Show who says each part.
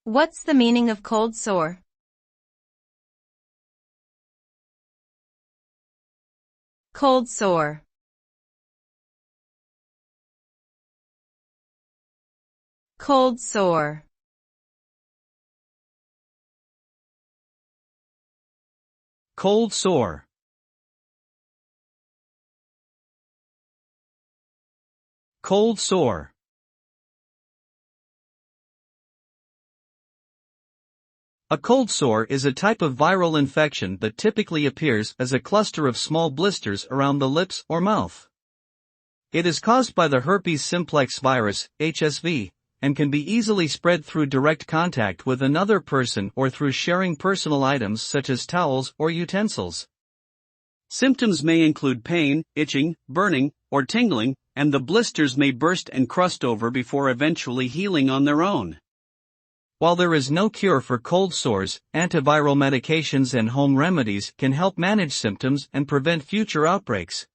Speaker 1: What's the meaning of cold sore? Cold sore. Cold sore.
Speaker 2: Cold sore. Cold sore. A cold sore is a type of viral infection that typically appears as a cluster of small blisters around the lips or mouth. It is caused by the herpes simplex virus, HSV, and can be easily spread through direct contact with another person or through sharing personal items such as towels or utensils. Symptoms may include pain, itching, burning, or tingling, and the blisters may burst and crust over before eventually healing on their own. While there is no cure for cold sores, antiviral medications and home remedies can help manage symptoms and prevent future outbreaks.